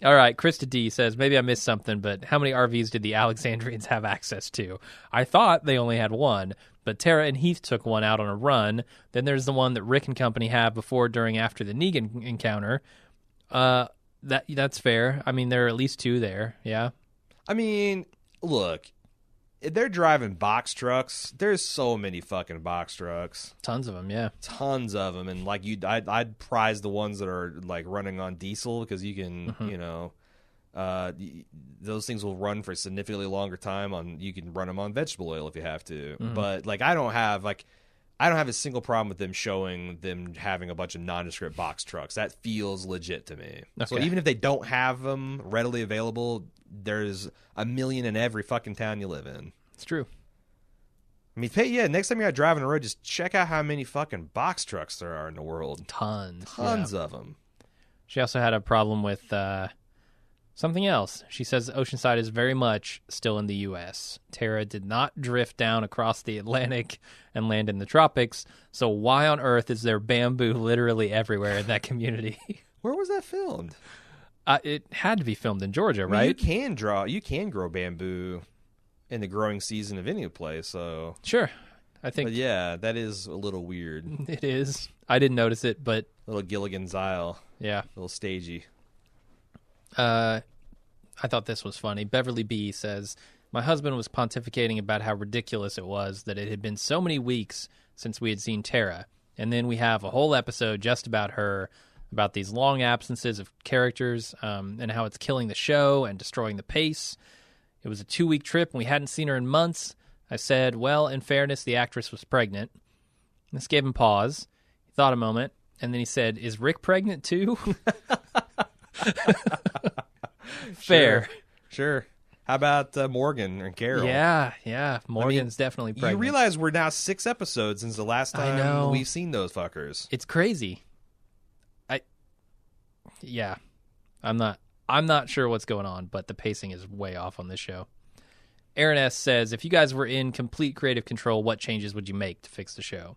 All right, Krista D says, maybe I missed something, but how many RVs did the Alexandrians have access to? I thought they only had one, but Tara and Heath took one out on a run. Then there's the one that Rick and company have before, during, after the Negan encounter. That's fair. I mean, there are at least two there, yeah. I mean, look, if they're driving box trucks, there's so many fucking box trucks. Tons of them, yeah. Tons of them. And like I'd prize the ones that are like running on diesel because you can, those things will run for a significantly longer time you can run them on vegetable oil if you have to. Mm-hmm. But like I don't have a single problem with them showing them having a bunch of nondescript box trucks. That feels legit to me. Okay. So even if they don't have them readily available, there's a million in every fucking town you live in. It's true. I mean, next time you're out driving the road, just check out how many fucking box trucks there are in the world. Tons of them. She also had a problem with something else. She says Oceanside is very much still in the U.S. Tara did not drift down across the Atlantic and land in the tropics, so why on earth is there bamboo literally everywhere in that community? Where was that filmed? It had to be filmed in Georgia, right? You can grow bamboo in the growing season of any place, so... Sure. I think... But yeah, that is a little weird. It is. I didn't notice it, but... Little Gilligan's Isle. Yeah. A little stagey. I thought this was funny. Beverly B says, my husband was pontificating about how ridiculous it was that it had been so many weeks since we had seen Tara. And then we have a whole episode just about her... about these long absences of characters and how it's killing the show and destroying the pace. It was a 2-week trip and we hadn't seen her in months. I said, well, in fairness, the actress was pregnant. This gave him pause. He thought a moment, and then he said, is Rick pregnant too? Fair. Sure. How about Morgan and Carol? Yeah. Morgan's definitely pregnant. You realize we're now 6 episodes since the last time we've seen those fuckers. It's crazy. Yeah, I'm not sure what's going on, but the pacing is way off on this show. Aaron S. says, if you guys were in complete creative control, what changes would you make to fix the show?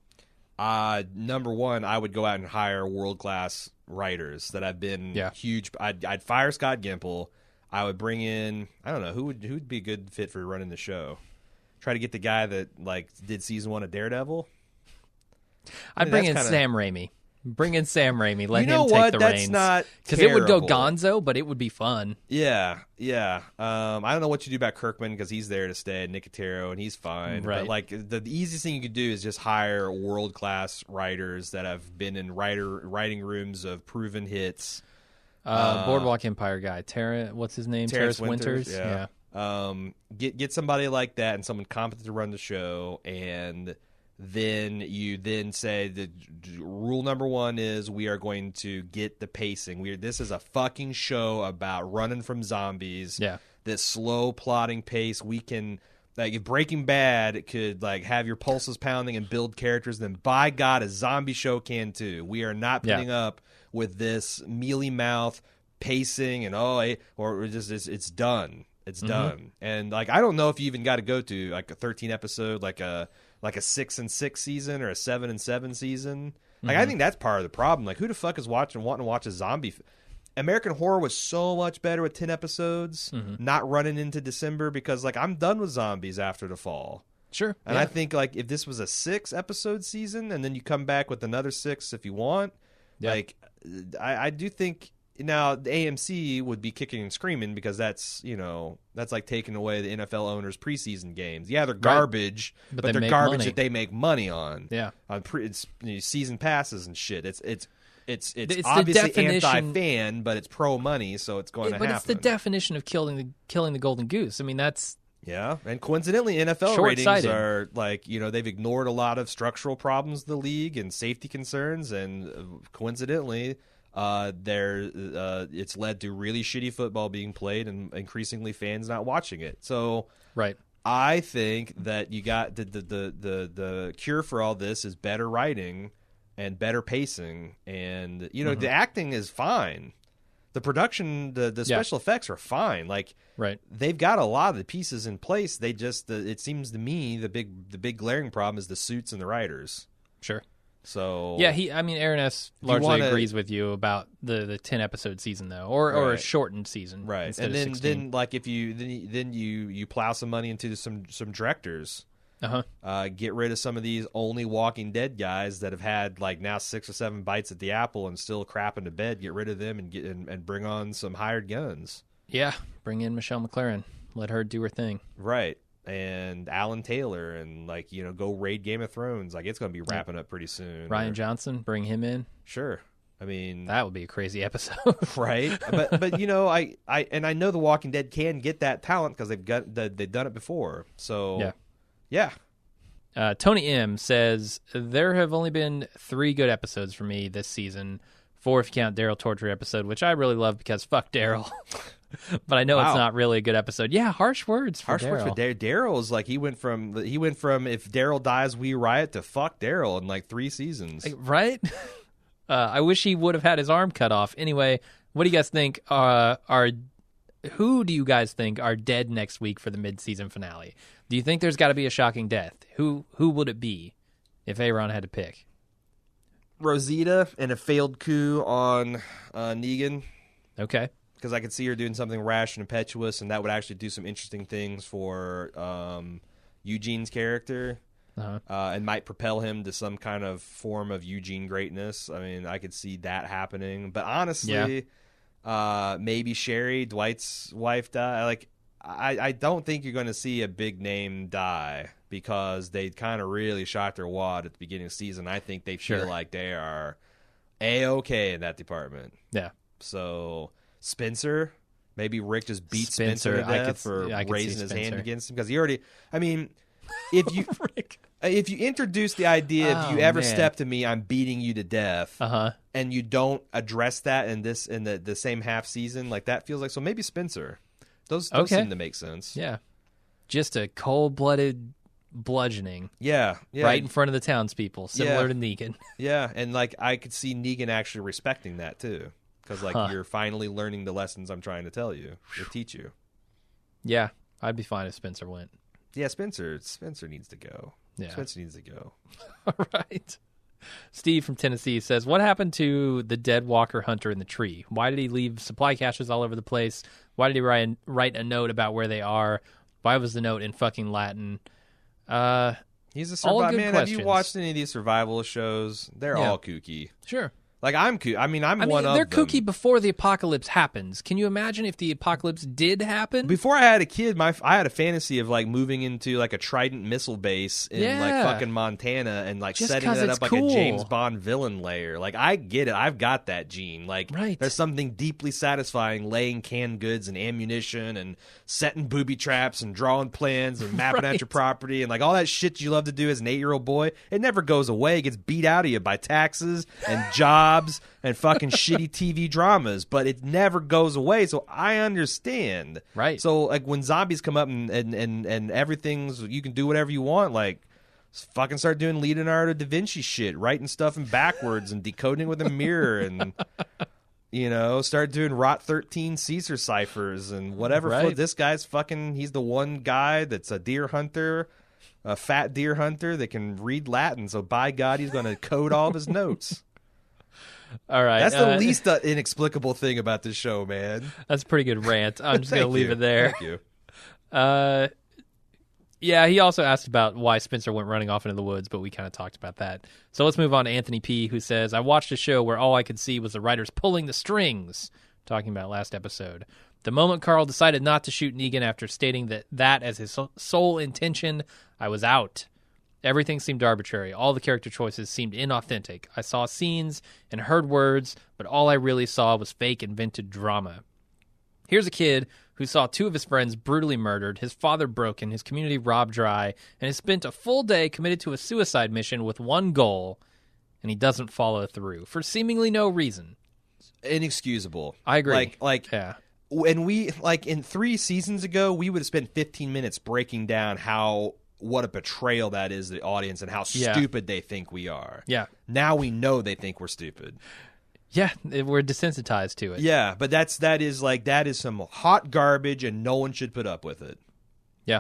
Number one, I would go out and hire world-class writers that have been huge. I'd fire Scott Gimple. I would bring in, I don't know, who'd be a good fit for running the show? Try to get the guy that like did season 1 of Daredevil. I'd bring in Sam Raimi. Bring in Sam Raimi. Let him take the reins. Because it would go gonzo, but it would be fun. Yeah. I don't know what you do about Kirkman because he's there to stay, Nicotero, and he's fine. Right. But like the easiest thing you could do is just hire world-class writers that have been in writing rooms of proven hits. Boardwalk Empire guy. What's his name? Terrence Winters. Yeah. Get somebody like that and someone competent to run the show, and then you say the rule number 1 is we are going to get the pacing. This is a fucking show about running from zombies. Yeah. This slow plotting pace, we can Like if Breaking Bad could like have your pulses pounding and build characters, then by God, a zombie show can too. We are not putting up with this mealy mouth pacing and or just it's done. It's done. And like I don't know if you even got to go to like a 13 episode, like a 6-6 season or a 7-7 season. Like I think that's part of the problem. Like who the fuck is wanting to watch a zombie? American Horror was so much better with 10 episodes, not running into December because, like, I'm done with zombies after the fall. Sure. And I think, like, if this was a 6-episode season and then you come back with another 6 if you want, like, I do think now the AMC would be kicking and screaming because that's like taking away the NFL owners' preseason games. Yeah, they're garbage, but they're garbage money that they make money on. Yeah. On season passes and shit. It's obviously anti-fan, but it's pro-money, so it's going to happen. But it's the definition of killing the golden goose. I mean, that's... Yeah, and coincidentally, NFL ratings are like, they've ignored a lot of structural problems of the league and safety concerns, and coincidentally, it's led to really shitty football being played and increasingly fans not watching it. So I think that you got the cure for all this is better writing and better pacing, and the acting is fine, the production, the special effects are fine. Like they've got a lot of the pieces in place. They just it seems to me the big glaring problem is the suits and the writers. Sure. So Aaron S. largely agrees with you about the 10 episode season though, or a shortened season, right? And then like if you plow some money into some directors. Get rid of some of these only Walking Dead guys that have had like now 6 or 7 bites at the apple and still crap into bed. Get rid of them and bring on some hired guns. Yeah, bring in Michelle McLaren. Let her do her thing. Right, and Alan Taylor, and go raid Game of Thrones. Like it's going to be wrapping up pretty soon. Ryan Johnson, bring him in. Sure. I mean, that would be a crazy episode, right? But I know the Walking Dead can get that talent because they've done it before. So yeah. Tony M says, there have only been 3 good episodes for me this season. 4 if you count Daryl torture episode, which I really love because fuck Daryl. But I know it's not really a good episode. Yeah, harsh words for Daryl. Daryl is like he went from if Daryl dies we riot to fuck Daryl in like 3 seasons. Right? I wish he would have had his arm cut off. Anyway, what do you guys think who do you guys think are dead next week for the mid-season finale? Do you think there's got to be a shocking death? Who would it be if Aaron had to pick? Rosita and a failed coup on Negan. Okay. Because I could see her doing something rash and impetuous, and that would actually do some interesting things for Eugene's character. And might propel him to some kind of form of Eugene greatness. I mean, I could see that happening. But honestly... maybe Sherry, Dwight's wife, die. Like, I don't think you're going to see a big name die because they kind of really shot their wad at the beginning of the season. I think they feel like they are A-okay in that department. Yeah. So Spencer, maybe Rick just beat Spencer to death for raising his hand against him because he already. I mean, if you if you introduce the idea, if you ever step to me, I'm beating you to death, and you don't address that in the same half season, like that feels like so maybe Spencer. Those seem to make sense. Yeah, just a cold-blooded bludgeoning. Yeah, right in front of the townspeople, similar to Negan. Yeah, and like I could see Negan actually respecting that too, because like you're finally learning the lessons I'm trying to tell you, or teach you. Yeah, I'd be fine if Spencer went. Yeah, Spencer needs to go. Yeah. Spencer needs to go. All right. Steve from Tennessee says, what happened to the dead Walker Hunter in the tree? Why did he leave supply caches all over the place? Why did he write a note about where they are? Why was the note in fucking Latin? He's a survival man. Questions. Have you watched any of these survival shows? They're all kooky. Sure. Like I'm kooky. I mean, one of them. They're kooky before the apocalypse happens. Can you imagine if the apocalypse did happen? Before I had a kid, I had a fantasy of like moving into like a Trident missile base in like fucking Montana and like setting it up like a James Bond villain lair. Like I get it. I've got that gene. Like there's something deeply satisfying laying canned goods and ammunition and setting booby traps and drawing plans and mapping out your property and like all that shit you love to do as an 8-year-old boy. It never goes away. It gets beat out of you by taxes and jobs. jobs and fucking shitty TV dramas, but it never goes away. So I understand. Right. So like when zombies come up and everything's, you can do whatever you want, like fucking start doing Leonardo da Vinci shit, writing stuff in backwards and decoding with a mirror and start doing Rot 13 Caesar ciphers and whatever. Right. This guy's fucking, he's the one guy that's a deer hunter, a fat deer hunter that can read Latin. So by God, he's going to code all of his notes. All right. That's the least inexplicable thing about this show, man. That's a pretty good rant. I'm just going to leave it there. Thank you. Yeah, he also asked about why Spencer went running off into the woods, but we kind of talked about that. So let's move on to Anthony P., who says, I watched a show where all I could see was the writers pulling the strings, talking about last episode. The moment Carl decided not to shoot Negan after stating that as his sole intention, I was out. Everything seemed arbitrary. All the character choices seemed inauthentic. I saw scenes and heard words, but all I really saw was fake invented drama. Here's a kid who saw two of his friends brutally murdered, his father broken, his community robbed dry, and has spent a full day committed to a suicide mission with one goal, and he doesn't follow through for seemingly no reason. Inexcusable. I agree. Yeah. When in 3 seasons ago, we would have spent 15 minutes breaking down what a betrayal that is to the audience and how stupid they think we are. Yeah. Now we know they think we're stupid. Yeah, we're desensitized to it. Yeah, but that is some hot garbage, and no one should put up with it. Yeah.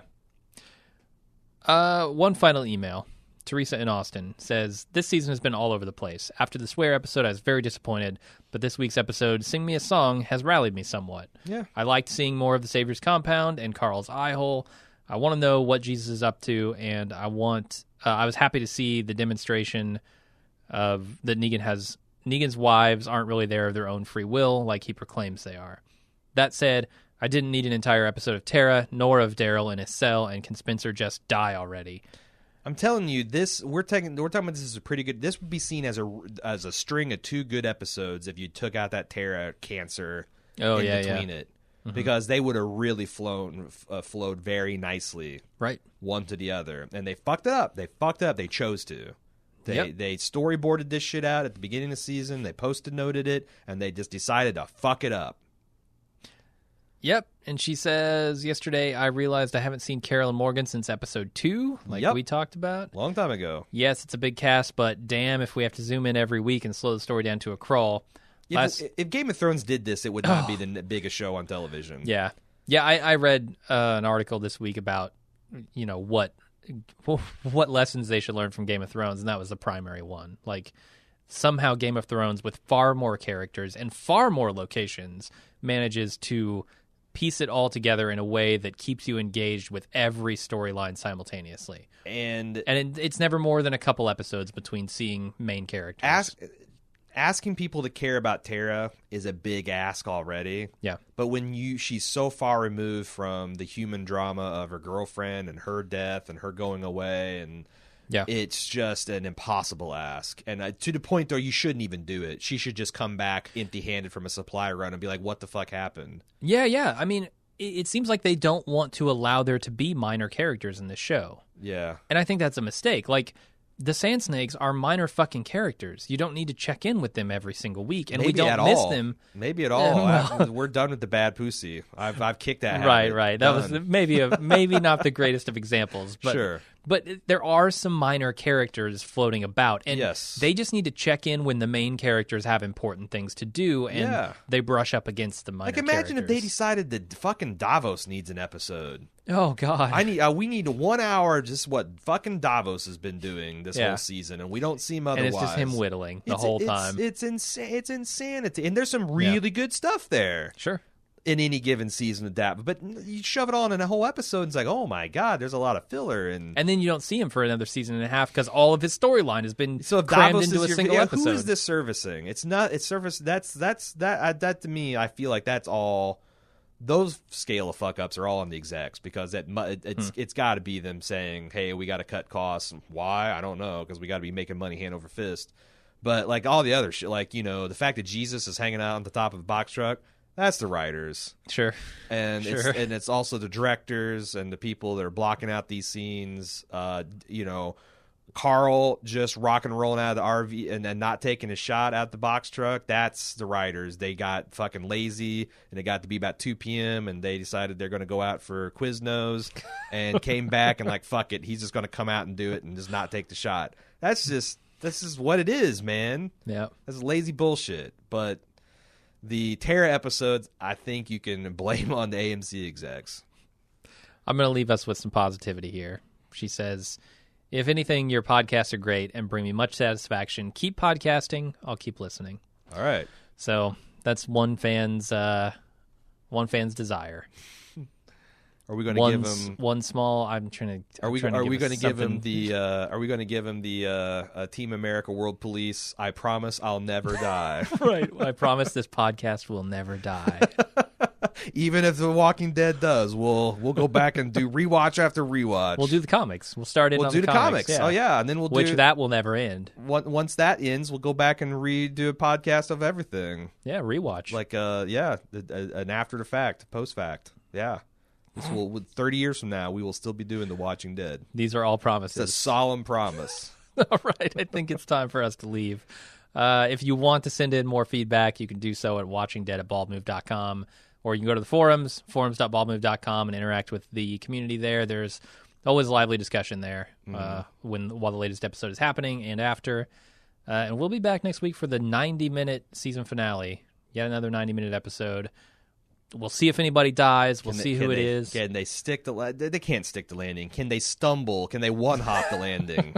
One final email. Teresa in Austin says, this season has been all over the place. After the swear episode, I was very disappointed, but this week's episode, Sing Me a Song, has rallied me somewhat. Yeah. I liked seeing more of the Savior's compound and Carl's eye hole. I want to know what Jesus is up to, and I was happy to see the demonstration of that Negan's wives aren't really there of their own free will like he proclaims they are. That said, I didn't need an entire episode of Tara, nor of Daryl in his cell, and can Spencer just die already? I'm telling you, we're talking about this is a pretty good. This would be seen as a string of 2 good episodes if you took out that Tara cancer between it, because they would have really flowed very nicely, right, one to the other, and they fucked it up. They chose to. They storyboarded this shit out at the beginning of the season. They post-it noted it, and they just decided to fuck it up. Yep, and she says, yesterday I realized I haven't seen Carol and Morgan since episode 2, we talked about. Long time ago. Yes, it's a big cast, but damn if we have to zoom in every week and slow the story down to a crawl. If Game of Thrones did this, it would not be the biggest show on television. Yeah. Yeah, I read an article this week about, what lessons they should learn from Game of Thrones, and that was the primary one. Somehow Game of Thrones, with far more characters and far more locations, manages to piece it all together in a way that keeps you engaged with every storyline simultaneously. And it's never more than a couple episodes between seeing main characters. Asking people to care about Tara is a big ask already. Yeah. But when she's so far removed from the human drama of her girlfriend and her death and her going away, and it's just an impossible ask. And to the point though, you shouldn't even do it. She should just come back empty-handed from a supply run and be like, what the fuck happened? Yeah. I mean, it seems like they don't want to allow there to be minor characters in this show. Yeah. And I think that's a mistake. The Sand Snakes are minor fucking characters. You don't need to check in with them every single week, and we don't miss them. Maybe at all. We're done with the bad pussy. I've kicked that habit. Right. That was maybe not the greatest of examples, but sure. But there are some minor characters floating about, and yes, they just need to check in when the main characters have important things to do, and they brush up against the minor characters. Imagine if they decided that fucking Davos needs an episode. Oh God! We need 1 hour just what fucking Davos has been doing this whole season, and we don't see him otherwise. And it's just him whittling the whole time. It's insanity, and there's some really good stuff there. Sure. In any given season of that, but you shove it on in a whole episode, and it's like, oh my God, there's a lot of filler, and then you don't see him for another season and a half because all of his storyline has been so if crammed Davos into a single episode. Who is this servicing? It's not. It's service. That to me, I feel like that's all. Those scale of fuck ups are all on the execs because it's got to be them saying, hey, we got to cut costs. Why? I don't know, because we got to be making money hand over fist. But all the other shit, the fact that Jesus is hanging out on the top of a box truck. That's the writers. Sure. And it's also the directors and the people that are blocking out these scenes. Carl just rock and rolling out of the RV and not taking a shot at the box truck, that's the writers. They got fucking lazy, and it got to be about 2 p.m., and they decided they're going to go out for Quiznos and came back and like, fuck it, he's just going to come out and do it and just not take the shot. This is what it is, man. Yeah. That's lazy bullshit. But the Tara episodes, I think you can blame on the AMC execs. I'm going to leave us with some positivity here. She says, if anything, your podcasts are great and bring me much satisfaction. Keep podcasting. I'll keep listening. All right. So that's one fan's desire. Are we going to give him one small? I'm trying to. Are we going to give him the? Are we going to give him the Team America World Police? I promise I'll never die. Right. I promise this podcast will never die. Even if The Walking Dead does, we'll go back and do rewatch after rewatch. We'll do the comics. We'll start in on the comics. Yeah. Oh yeah, and then that will never end. Once that ends, we'll go back and redo a podcast of everything. Yeah, rewatch. Like an after the fact, post fact. Yeah. With 30 years from now, we will still be doing The Walking Dead. These are all promises. It's a solemn promise. All right, I think it's time for us to leave. If you want to send in more feedback, you can do so at watchingdead@baldmove.com. Or you can go to the forums.baldmove.com, and interact with the community there. There's always lively discussion there while the latest episode is happening and after. And we'll be back next week for the 90-minute season finale. Yet another 90-minute episode. We'll see if anybody dies. We'll see who it is. Can they stick they can't stick the landing. Can they stumble? Can they one-hop the landing?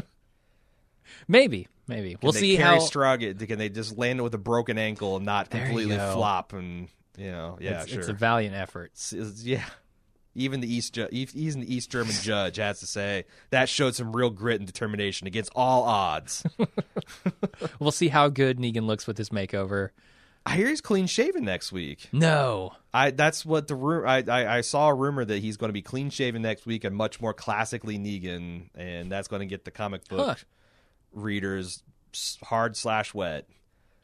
Maybe. We'll see how. Can they just land it with a broken ankle and not completely flop and... sure. It's a valiant effort. Yeah. Even the East German judge has to say that showed some real grit and determination against all odds. We'll see how good Negan looks with his makeover. I hear he's clean shaven next week. No. That's what I saw a rumor that he's going to be clean shaven next week and much more classically Negan, and that's going to get the comic book readers hard/wet.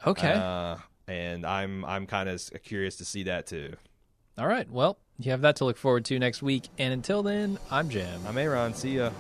Okay. And I'm kind of curious to see that too. All right. Well, you have that to look forward to next week. And until then, I'm Jim. I'm Aaron. See ya.